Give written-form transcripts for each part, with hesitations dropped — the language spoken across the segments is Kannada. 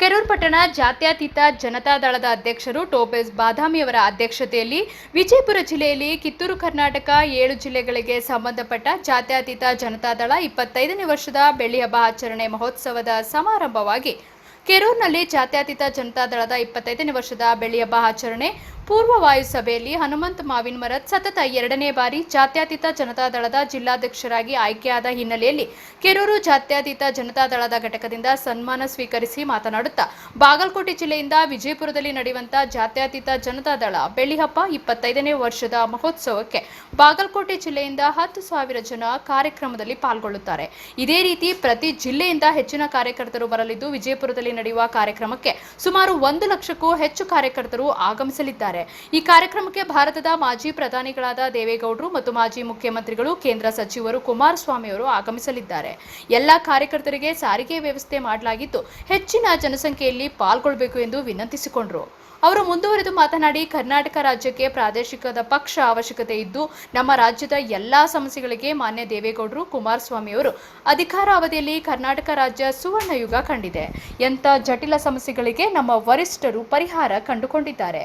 ಕೆರೂರು ಪಟ್ಟಣ ಜಾತ್ಯತೀತ ಜನತಾದಳದ ಅಧ್ಯಕ್ಷರು ಟೋಪೆಸ್ ಬಾದಾಮಿಯವರ ಅಧ್ಯಕ್ಷತೆಯಲ್ಲಿ ವಿಜಯಪುರ ಜಿಲ್ಲೆಯಲ್ಲಿ ಕಿತ್ತೂರು ಕರ್ನಾಟಕ 7 ಜಿಲ್ಲೆಗಳಿಗೆ ಸಂಬಂಧಪಟ್ಟ ಜಾತ್ಯತೀತ ಜನತಾದಳ 25ನೇ ವರ್ಷದ ಬೆಳ್ಳಿ ಹಬ್ಬ ಆಚರಣೆ ಮಹೋತ್ಸವದ ಸಮಾರಂಭವಾಗಿ ಕೆರೂರಿನಲ್ಲಿ ಜಾತ್ಯತೀತ ಜನತಾದಳದ 25ನೇ ವರ್ಷದ ಬೆಳ್ಳಿ ಹಬ್ಬ ಆಚರಣೆ ಪೂರ್ವವಾಯು ಸಭೆಯಲ್ಲಿ ಹನುಮಂತ ಮಾವಿನ ಮರದ್ ಸತತ 2ನೇ ಬಾರಿ ಜಾತ್ಯತೀತ ಜನತಾದಳದ ಜಿಲ್ಲಾಧ್ಯಕ್ಷರಾಗಿ ಆಯ್ಕೆಯಾದ ಹಿನ್ನೆಲೆಯಲ್ಲಿ ಕೆರೂರು ಜಾತ್ಯತೀತ ಜನತಾದಳದ ಘಟಕದಿಂದ ಸನ್ಮಾನ ಸ್ವೀಕರಿಸಿ ಮಾತನಾಡುತ್ತಾ ಬಾಗಲಕೋಟೆ ಜಿಲ್ಲೆಯಿಂದ ವಿಜಯಪುರದಲ್ಲಿ ನಡೆಯುವಂತಹ ಜಾತ್ಯತೀತ ಜನತಾದಳ ಬೆಳ್ಳಿ ಹಬ್ಬ 25ನೇ ವರ್ಷದ ಮಹೋತ್ಸವಕ್ಕೆ ಬಾಗಲಕೋಟೆ ಜಿಲ್ಲೆಯಿಂದ 10,000 ಜನ ಕಾರ್ಯಕ್ರಮದಲ್ಲಿ ಪಾಲ್ಗೊಳ್ಳುತ್ತಾರೆ. ಇದೇ ರೀತಿ ಪ್ರತಿ ಜಿಲ್ಲೆಯಿಂದ ಹೆಚ್ಚಿನ ಕಾರ್ಯಕರ್ತರು ಬರಲಿದ್ದು ವಿಜಯಪುರದಲ್ಲಿ ನಡೆಯುವ ಕಾರ್ಯಕ್ರಮಕ್ಕೆ ಸುಮಾರು 1 ಲಕ್ಷಕ್ಕೂ ಹೆಚ್ಚು ಕಾರ್ಯಕರ್ತರು ಆಗಮಿಸಲಿದ್ದಾರೆ. ಈ ಕಾರ್ಯಕ್ರಮಕ್ಕೆ ಭಾರತದ ಮಾಜಿ ಪ್ರಧಾನಿಗಳಾದ ದೇವೇಗೌಡರು ಮತ್ತು ಮಾಜಿ ಮುಖ್ಯಮಂತ್ರಿಗಳು, ಕೇಂದ್ರ ಸಚಿವರು ಕುಮಾರಸ್ವಾಮಿ ಅವರು ಆಗಮಿಸಲಿದ್ದಾರೆ. ಎಲ್ಲ ಕಾರ್ಯಕರ್ತರಿಗೆ ಸಾರಿಗೆ ವ್ಯವಸ್ಥೆ ಮಾಡಲಾಗಿದ್ದು ಹೆಚ್ಚಿನ ಜನಸಂಖ್ಯೆಯಲ್ಲಿ ಪಾಲ್ಗೊಳ್ಳಬೇಕು ಎಂದು ವಿನಂತಿಸಿಕೊಂಡರು. ಅವರು ಮುಂದುವರೆದು ಮಾತನಾಡಿ, ಕರ್ನಾಟಕ ರಾಜ್ಯಕ್ಕೆ ಪ್ರಾದೇಶಿಕದ ಪಕ್ಷ ಅವಶ್ಯಕತೆ ಇದ್ದು ನಮ್ಮ ರಾಜ್ಯದ ಎಲ್ಲಾ ಸಮಸ್ಯೆಗಳಿಗೆ ಮಾನ್ಯ ದೇವೇಗೌಡರು, ಕುಮಾರಸ್ವಾಮಿ ಅವರು ಅಧಿಕಾರ ಅವಧಿಯಲ್ಲಿ ಕರ್ನಾಟಕ ರಾಜ್ಯ ಸುವರ್ಣ ಯುಗ ಕಂಡಿದೆ. ಎಂಥ ಜಟಿಲ ಸಮಸ್ಯೆಗಳಿಗೆ ನಮ್ಮ ವರಿಷ್ಠರು ಪರಿಹಾರ ಕಂಡುಕೊಂಡಿದ್ದಾರೆ.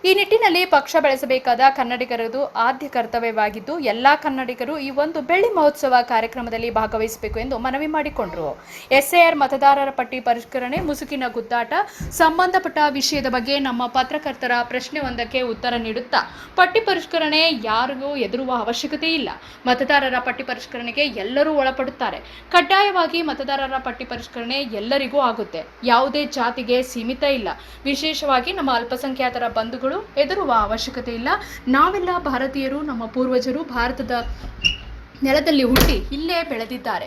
ಈ ನಿಟ್ಟಿನಲ್ಲಿ ಪಕ್ಷ ಬೆಳೆಸಬೇಕಾದ ಕನ್ನಡಿಗರದು ಆದ್ಯ ಕರ್ತವ್ಯವಾಗಿದ್ದು ಎಲ್ಲಾ ಕನ್ನಡಿಗರು ಈ ಒಂದು ಬೆಳ್ಳಿ ಮಹೋತ್ಸವ ಕಾರ್ಯಕ್ರಮದಲ್ಲಿ ಭಾಗವಹಿಸಬೇಕು ಎಂದು ಮನವಿ ಮಾಡಿಕೊಂಡರು. ಎಸ್ಐಆರ್ ಮತದಾರರ ಪಟ್ಟಿ ಪರಿಷ್ಕರಣೆ ಮುಸುಕಿನ ಗುದ್ದಾಟ ಸಂಬಂಧಪಟ್ಟ ವಿಷಯದ ಬಗ್ಗೆ ನಮ್ಮ ಪತ್ರಕರ್ತರ ಪ್ರಶ್ನೆಯೊಂದಕ್ಕೆ ಉತ್ತರ ನೀಡುತ್ತಾ, ಪಟ್ಟಿ ಪರಿಷ್ಕರಣೆ ಯಾರಿಗೂ ಹೆದರುವ ಅವಶ್ಯಕತೆ ಇಲ್ಲ. ಮತದಾರರ ಪಟ್ಟಿ ಪರಿಷ್ಕರಣೆಗೆ ಎಲ್ಲರೂ ಒಳಪಡುತ್ತಾರೆ. ಕಡ್ಡಾಯವಾಗಿ ಮತದಾರರ ಪಟ್ಟಿ ಪರಿಷ್ಕರಣೆ ಎಲ್ಲರಿಗೂ ಆಗುತ್ತೆ. ಯಾವುದೇ ಜಾತಿಗೆ ಸೀಮಿತ ಇಲ್ಲ. ವಿಶೇಷವಾಗಿ ನಮ್ಮ ಅಲ್ಪಸಂಖ್ಯಾತರ ಬಂಧುಗಳು ಹೆದರುವ ಅವಶ್ಯಕತೆ ಇಲ್ಲ. ನಾವೆಲ್ಲ ಭಾರತೀಯರು. ನಮ್ಮ ಪೂರ್ವಜರು ಭಾರತದ ನೆಲದಲ್ಲಿ ಹುಟ್ಟಿ ಇಲ್ಲೇ ಬೆಳೆದಿದ್ದಾರೆ.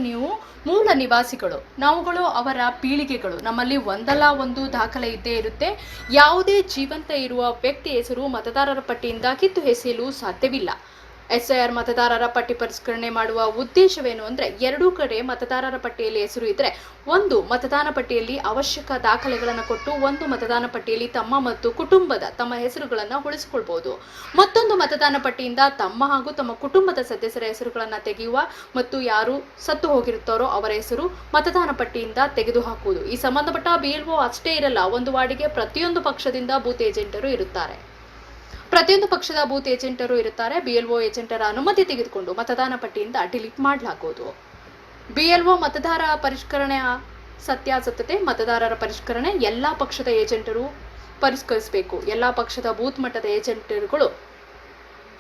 ನೀವು ಮೂಲ ನಿವಾಸಿಗಳು. ನಾವುಗಳು ಅವರ ಪೀಳಿಗೆಗಳು. ನಮ್ಮಲ್ಲಿ ಒಂದಲ್ಲ ಒಂದು ದಾಖಲೆ ಇದ್ದೇ ಇರುತ್ತೆ. ಯಾವುದೇ ಜೀವಂತ ಇರುವ ವ್ಯಕ್ತಿ ಹೆಸರು ಮತದಾರರ ಪಟ್ಟಿಯಿಂದ ಕಿತ್ತು ಎಸೆಯಲು ಸಾಧ್ಯವಿಲ್ಲ. ಎಸ್ಐಆರ್ ಮತದಾರರ ಪಟ್ಟಿ ಪರಿಷ್ಕರಣೆ ಮಾಡುವ ಉದ್ದೇಶವೇನು ಅಂದರೆ, ಎರಡೂ ಕಡೆ ಮತದಾರರ ಪಟ್ಟಿಯಲ್ಲಿ ಹೆಸರು ಇದ್ದರೆ ಒಂದು ಮತದಾನ ಪಟ್ಟಿಯಲ್ಲಿ ಅವಶ್ಯಕ ದಾಖಲೆಗಳನ್ನು ಕೊಟ್ಟು ಒಂದು ಮತದಾನ ಪಟ್ಟಿಯಲ್ಲಿ ತಮ್ಮ ಮತ್ತು ಕುಟುಂಬದ ತಮ್ಮ ಹೆಸರುಗಳನ್ನು ಉಳಿಸಿಕೊಳ್ಬಹುದು. ಮತ್ತೊಂದು ಮತದಾನ ಪಟ್ಟಿಯಿಂದ ತಮ್ಮ ಹಾಗೂ ತಮ್ಮ ಕುಟುಂಬದ ಸದಸ್ಯರ ಹೆಸರುಗಳನ್ನು ತೆಗೆಯುವ ಮತ್ತು ಯಾರು ಸತ್ತು ಹೋಗಿರುತ್ತಾರೋ ಅವರ ಹೆಸರು ಮತದಾನ ಪಟ್ಟಿಯಿಂದ ತೆಗೆದುಹಾಕುವುದು. ಈ ಸಂಬಂಧಪಟ್ಟ BLO ಅಷ್ಟೇ ಇರಲ್ಲ, ಒಂದು ವಾರ್ಡಿಗೆ ಪ್ರತಿಯೊಂದು ಪಕ್ಷದಿಂದ ಬೂತ್ ಏಜೆಂಟರು ಇರುತ್ತಾರೆ. BLO ಏಜೆಂಟರ ಅನುಮತಿ ತೆಗೆದುಕೊಂಡು ಮತದಾನ ಪಟ್ಟಿಯಿಂದ ಡಿಲೀಟ್ ಮಾಡಲಾಗುವುದು. BLO ಮತದಾರ ಪರಿಷ್ಕರಣೆ ಸತ್ಯಾಸತ್ಯತೆ ಮತದಾರರ ಪರಿಷ್ಕರಣೆ ಎಲ್ಲಾ ಪಕ್ಷದ ಏಜೆಂಟರು ಪರಿಷ್ಕರಿಸಬೇಕು. ಎಲ್ಲಾ ಪಕ್ಷದ ಬೂತ್ ಮಟ್ಟದ ಏಜೆಂಟರುಗಳು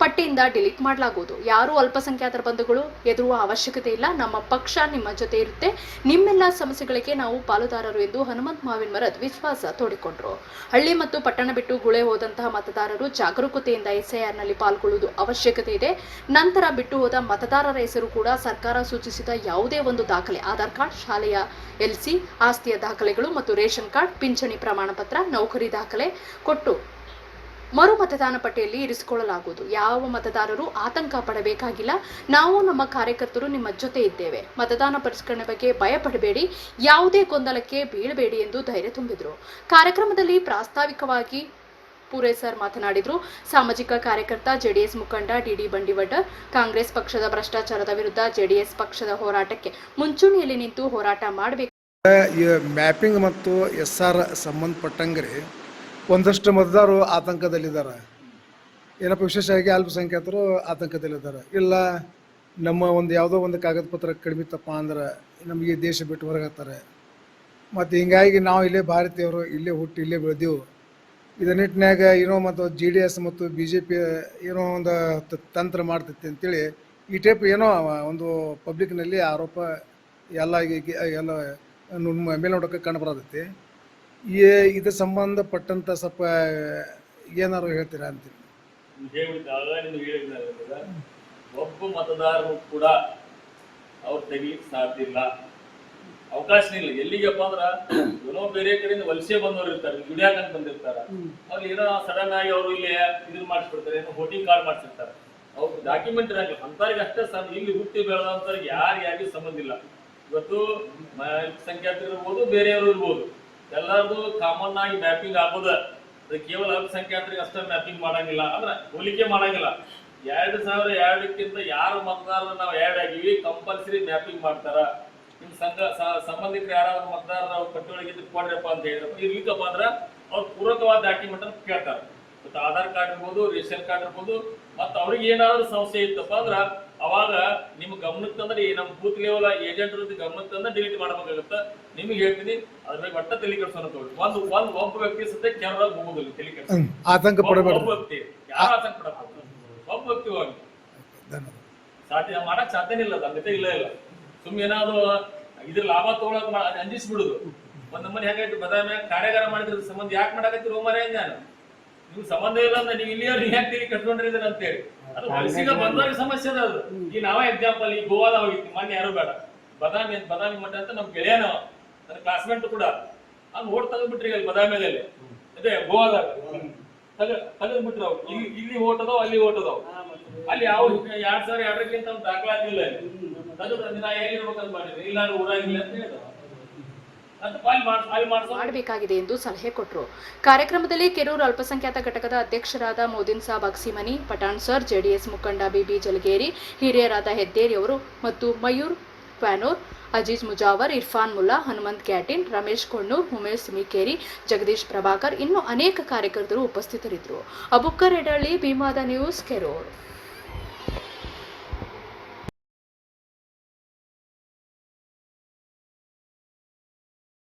ಪಟ್ಟಿಯಿಂದ ಡಿಲೀಟ್ ಮಾಡಲಾಗುವುದು. ಯಾರು ಅಲ್ಪಸಂಖ್ಯಾತರ ಬಂಧುಗಳು ಹೆದರುವ ಅವಶ್ಯಕತೆ ಇಲ್ಲ. ನಮ್ಮ ಪಕ್ಷ ನಿಮ್ಮ ಜೊತೆ ಇರುತ್ತೆ. ನಿಮ್ಮೆಲ್ಲ ಸಮಸ್ಯೆಗಳಿಗೆ ನಾವು ಪಾಲುದಾರರು ಎಂದು ಹನುಮಂತ ಮಾವಿನ ಮರದ್ ವಿಶ್ವಾಸ ತೋಡಿಕೊಂಡರು. ಹಳ್ಳಿ ಮತ್ತು ಪಟ್ಟಣ ಬಿಟ್ಟು ಗುಳೆ ಹೋದಂತಹ ಮತದಾರರು ಜಾಗರೂಕತೆಯಿಂದ ಎಸ್ಐಆರ್ನಲ್ಲಿ ಪಾಲ್ಗೊಳ್ಳುವುದು ಅವಶ್ಯಕತೆ ಇದೆ. ನಂತರ ಬಿಟ್ಟು ಹೋದ ಮತದಾರರ ಹೆಸರು ಕೂಡ ಸರ್ಕಾರ ಸೂಚಿಸಿದ ಯಾವುದೇ ಒಂದು ದಾಖಲೆ, ಆಧಾರ್ ಕಾರ್ಡ್, ಶಾಲೆಯ LC, ಆಸ್ತಿಯ ದಾಖಲೆಗಳು ಮತ್ತು ರೇಷನ್ ಕಾರ್ಡ್, ಪಿಂಚಣಿ ಪ್ರಮಾಣ ಪತ್ರ, ನೌಕರಿ ದಾಖಲೆ ಕೊಟ್ಟು ಮರು ಮತದಾನ ಪಟ್ಟಿಯಲ್ಲಿ ಇರಿಸಿಕೊಳ್ಳಲಾಗುವುದು. ಯಾವ ಮತದಾರರು ಆತಂಕ ಪಡಬೇಕಾಗಿಲ್ಲ. ನಾವು ನಮ್ಮ ಕಾರ್ಯಕರ್ತರು ನಿಮ್ಮ ಜೊತೆ ಇದ್ದೇವೆ. ಮತದಾನ ಪರಿಷ್ಕರಣೆ ಬಗ್ಗೆ ಭಯ ಪಡಬೇಡಿ, ಯಾವುದೇ ಗೊಂದಲಕ್ಕೆ ಬೀಳಬೇಡಿ ಎಂದು ಧೈರ್ಯ ತುಂಬಿದರು. ಕಾರ್ಯಕ್ರಮದಲ್ಲಿ ಪ್ರಾಸ್ತಾವಿಕವಾಗಿ ಪೂರೈಸರ್ ಮಾತನಾಡಿದರು. ಸಾಮಾಜಿಕ ಕಾರ್ಯಕರ್ತ JDS ಮುಖಂಡ DD ಬಂಡಿವಡ್ಡ, ಕಾಂಗ್ರೆಸ್ ಪಕ್ಷದ ಭ್ರಷ್ಟಾಚಾರದ ವಿರುದ್ಧ JDS ಪಕ್ಷದ ಹೋರಾಟಕ್ಕೆ ಮುಂಚೂಣಿಯಲ್ಲಿ ನಿಂತು ಹೋರಾಟ ಮಾಡಬೇಕು. ಮ್ಯಾಪಿಂಗ್ ಮತ್ತು SR ಸಂಬಂಧಪಟ್ಟಂಗೆ ಒಂದಷ್ಟು ಮತದಾರರು ಆತಂಕದಲ್ಲಿದ್ದಾರೆ. ಏನಪ್ಪ, ವಿಶೇಷವಾಗಿ ಅಲ್ಪಸಂಖ್ಯಾತರು ಆತಂಕದಲ್ಲಿದ್ದಾರೆ. ಇಲ್ಲ ನಮ್ಮ ಒಂದು ಯಾವುದೋ ಒಂದು ಕಾಗದ ಪತ್ರ ಕಡಿಮೆ ತಪ್ಪ ಅಂದ್ರೆ ನಮಗೆ ದೇಶ ಬಿಟ್ಟು ಹೊರಗಾಗ್ತಾರೆ. ಮತ್ತು ಹಿಂಗಾಗಿ ನಾವು ಇಲ್ಲೇ ಭಾರತೀಯರು, ಇಲ್ಲೇ ಹುಟ್ಟಿ ಇಲ್ಲೇ ಬೆಳೆದೆವು. ಇದರ ನಿಟ್ಟಿನಾಗ ಏನೋ ಮತ್ತು JDS ಮತ್ತು BJP ಏನೋ ಒಂದು ತಂತ್ರ ಮಾಡ್ತೈತಿ ಅಂತೇಳಿ ಈ ಟೈಪ್ ಏನೋ ಒಂದು ಪಬ್ಲಿಕ್ನಲ್ಲಿ ಆರೋಪ ಎಲ್ಲ ಮೇಲ್ನೋಟಕ್ಕೆ ಕಂಡು ಬರತೈತಿ. ಇದು ಸಂಬಂಧಪಟ್ಟಂತ ಸ್ವಲ್ಪ ಏನಾರು ಹೇಳ್ತೀರಾ ಅಂತೀನಿ. ಒಬ್ಬ ಮತದಾರರು ಕೂಡ ಅವ್ರು ತೆಗಿಲಿಕ್ಕೆ ಸಾಧ್ಯ ಇಲ್ಲ, ಅವಕಾಶನೇ ಇಲ್ಲ. ಎಲ್ಲಿಗಪ್ಪ ಅಂದ್ರ ಏನೋ ಬೇರೆ ಕಡೆಯಿಂದ ವಲಸೆ ಬಂದವ್ರು ಇರ್ತಾರೆ, ದುಡಿಯಾಕಂತ ಬಂದಿರ್ತಾರ. ಅವ್ರು ಏನೋ ಸಡನ್ ಆಗಿ ಅವರು ಇಲ್ಲಿ ಇದನ್ನ ಮಾಡಿಸ್ಬಿಡ್ತಾರೆ, ಏನೋ ವೋಟಿಂಗ್ ಕಾರ್ಡ್ ಮಾಡಿಸಿರ್ತಾರೆ. ಅವ್ರು ಡಾಕ್ಯುಮೆಂಟ್ ಇರಂಗಿಲ್ಲ. ಅಂತವ್ರಿಗೆ ಅಷ್ಟೇ ಇಲ್ಲಿ ಹುಟ್ಟಿ ಬೆಳೆದಂತವ್ರಿಗೆ ಯಾರಿಗೂ ಸಂಬಂಧ ಇಲ್ಲ. ಇವತ್ತು ಸಂಖ್ಯಾತರು ಇರ್ಬೋದು, ಬೇರೆಯವರು ಇರ್ಬೋದು, ಎಲ್ಲರದು ಕಾಮನ್ ಆಗಿ ಮ್ಯಾಪಿಂಗ್ ಆಗೋದ. ಅದು ಕೇವಲ ಅಲ್ಪಸಂಖ್ಯಾತರಿಗೆ ಅಷ್ಟೇ ಮ್ಯಾಪಿಂಗ್ ಮಾಡಂಗಿಲ್ಲ, ಅಂದ್ರೆ ಹೋಲಿಕೆ ಮಾಡಂಗಿಲ್ಲ. 2002ಕ್ಕಿಂತ ಯಾರು ಮತದಾರರು ನಾವು ಆ್ಯಡ್ ಆಗಿವಿ ಕಂಪಲ್ಸರಿ ಮ್ಯಾಪಿಂಗ್ ಮಾಡ್ತಾರ. ನಿಮ್ ಸಂಬಂಧಿಕರು ಯಾರಾದ್ರೂ ಮತದಾರರ ಪಟ್ಟಿಯೊಳಗೆ ಇದ್ದು ಕೊಡ್ರಪ್ಪ ಅಂತ ಹೇಳಿದ್ರಪ್ಪ ಇರ್ಲಿಕ್ಕಪ್ಪ ಅಂದ್ರ ಅವ್ರು ಪೂರಕವಾದ ಡಾಕ್ಯುಮೆಂಟ್ ಅಂತ ಕೇಳ್ತಾರೆ. ಮತ್ತು ಆಧಾರ್ ಕಾರ್ಡ್ ಇರ್ಬೋದು, ರೇಷನ್ ಕಾರ್ಡ್ ಇರ್ಬೋದು, ಮತ್ತು ಅವ್ರಿಗೆ ಏನಾದ್ರು ಸಮಸ್ಯೆ ಇತ್ತಪ್ಪ ಅಂದ್ರ ಅವಾಗ ನಿಮ್ ಗಮನಕ್ಕೆ ತಂದ್ರೆ ನಮ್ಮ ಬೂತ್ ಲೆವೆಲ್ ಏಜೆಂಟ್ ಗಮನಕ್ಕೆ ತಂದ್ರೆ ಡಿಲೀಟ್ ಮಾಡಬೇಕಾಗತ್ತ. ನಿಮಗೆ ಹೇಳ್ತೀನಿ ಅದ್ರ ಬಗ್ಗೆ ಒಟ್ಟ ತಲೆ ಕೆಡ್ಸೋಣ ತಗೊಳ್ಳಿ. ಒಬ್ಬ ವ್ಯಕ್ತಿ ಸತ್ತೆ ಕೆರದಾಗ ಹೋಗುದಿಲ್ಲ ತಲೆ ಕೆಡ್ಸ. ಆತಂಕ ಪಡಬೇಡ. ಒಬ್ಬ ವ್ಯಕ್ತಿ ಯಾರು ಆತಂಕ ಪಡಬೇಕು, ಒಬ್ಬ ವ್ಯಕ್ತಿ ಹೋಗಿ ಸಾಧ್ಯ ಮಾಡಕ್ ಸಾಧ್ಯನೇ ಇಲ್ಲ, ಅಗತ್ಯ ಇಲ್ಲ. ಸುಮ್ಮನೆ ಏನಾದ್ರು ಇದ್ರ ಲಾಭ ತಗೊಳಕ್ ಅಂಜಿಸ್ಬಿಡುದು. ಒಂದ್ ನಮ್ಮನೆ ಹೆಂಗಾಯ್ತು ಬದಾಮಿ ಕಾರ್ಯಾಗಾರ ಮಾಡಿದ್ರ ಸಂಬಂಧ ಯಾಕೆ ಮಾಡಕತ್ತಿ ರೋಮರೇ ನಾನು ನೀವು ಸಂಬಂಧ ಇಲ್ಲ ಅಂದ್ರೆ ನೀವು ಇಲ್ಲಿಯವ್ರು ಯಾಕೆ ತಿಳಿ ಕಟ್ಕೊಂಡ್ರಿ ಅಂತೇಳಿ ಅದು ವಲಸಿಗ ಬಂದವ್ರಿಗೆ ಸಮಸ್ಯೆ ಅದ. ಅದು ಈ ನಾವೇ ಎಕ್ಸಾಂಪಲ್ ಈ ಗೋವಾದ ಹೋಗಿತ್ತು ಮೊನ್ನೆ, ಯಾರು ಬೇಡ ಬದಾಮಿ ಮಠ ಅಂತ ನಮ್ ಗೆಳೆಯನವ ನನ್ನ ಕ್ಲಾಸ್ಮೇಟ್ ಕೂಡ ಅಲ್ಲಿ ಓಟ್ ತೆಗೆದ್ಬಿಟ್ರಿ ಅಲ್ಲಿ ಬದಾಮಿಯಲ್ಲಿ ಅದೇ ಗೋವಾದಾಗ ತೆಗೆದ್ಬಿಟ್ರು. ಅವ್ರು ಇಲ್ಲಿ ಓಟ್ ಅದಾವ, ಅಲ್ಲಿ ಓಟ್ ಅದಾವ. ಅಲ್ಲಿ ಯಾವ 2002 ದಾಖಲಾತಿಲ್ಲ ನಾ ಹೇಗಿರ್ಬೇಕಂತ ಮಾಡಿದ್ರೆ ಇಲ್ಲ ಊರಾಗಿಲ್ಲ ಅಂತ ಹೇಳಿದ ಮಾಡಬೇಕಾಗಿದೆ ಎಂದು ಸಲಹೆ ಕೊಟ್ಟರು. ಕಾರ್ಯಕ್ರಮದಲ್ಲಿ ಕೆರೂರು ಅಲ್ಪಸಂಖ್ಯಾತ ಘಟಕದ ಅಧ್ಯಕ್ಷರಾದ ಮೋದಿನ್ ಸಾಬ್ ಅಕ್ಸಿಮನಿ, ಪಠಾಣ್ ಸರ್, ಜೆಡಿಎಸ್ ಮುಖಂಡ ಬಿಬಿ ಜಲಗೇರಿ, ಹಿರಿಯರಾದ ಹೆದ್ದೇರಿ ಅವರು ಮತ್ತು ಮಯೂರ್ ಕ್ವಾನೂರ್, ಅಜೀಜ್ ಮುಜಾವರ್, ಇರ್ಫಾನ್ ಮುಲ್ಲಾ, ಹನುಮಂತ್ ಗ್ಯಾಟಿನ್, ರಮೇಶ್ ಕೊಣ್ಣೂರ್, ಉಮೇಶ್ ಸಿಮಿಕೇರಿ, ಜಗದೀಶ್ ಪ್ರಭಾಕರ್ ಇನ್ನೂ ಅನೇಕ ಕಾರ್ಯಕರ್ತರು ಉಪಸ್ಥಿತರಿದ್ದರು. ಅಬುಕ್ಕರ್ ಎಡಳ್ಳಿ, ಭೀಮಾದ ನ್ಯೂಸ್, ಕೆರೂರು.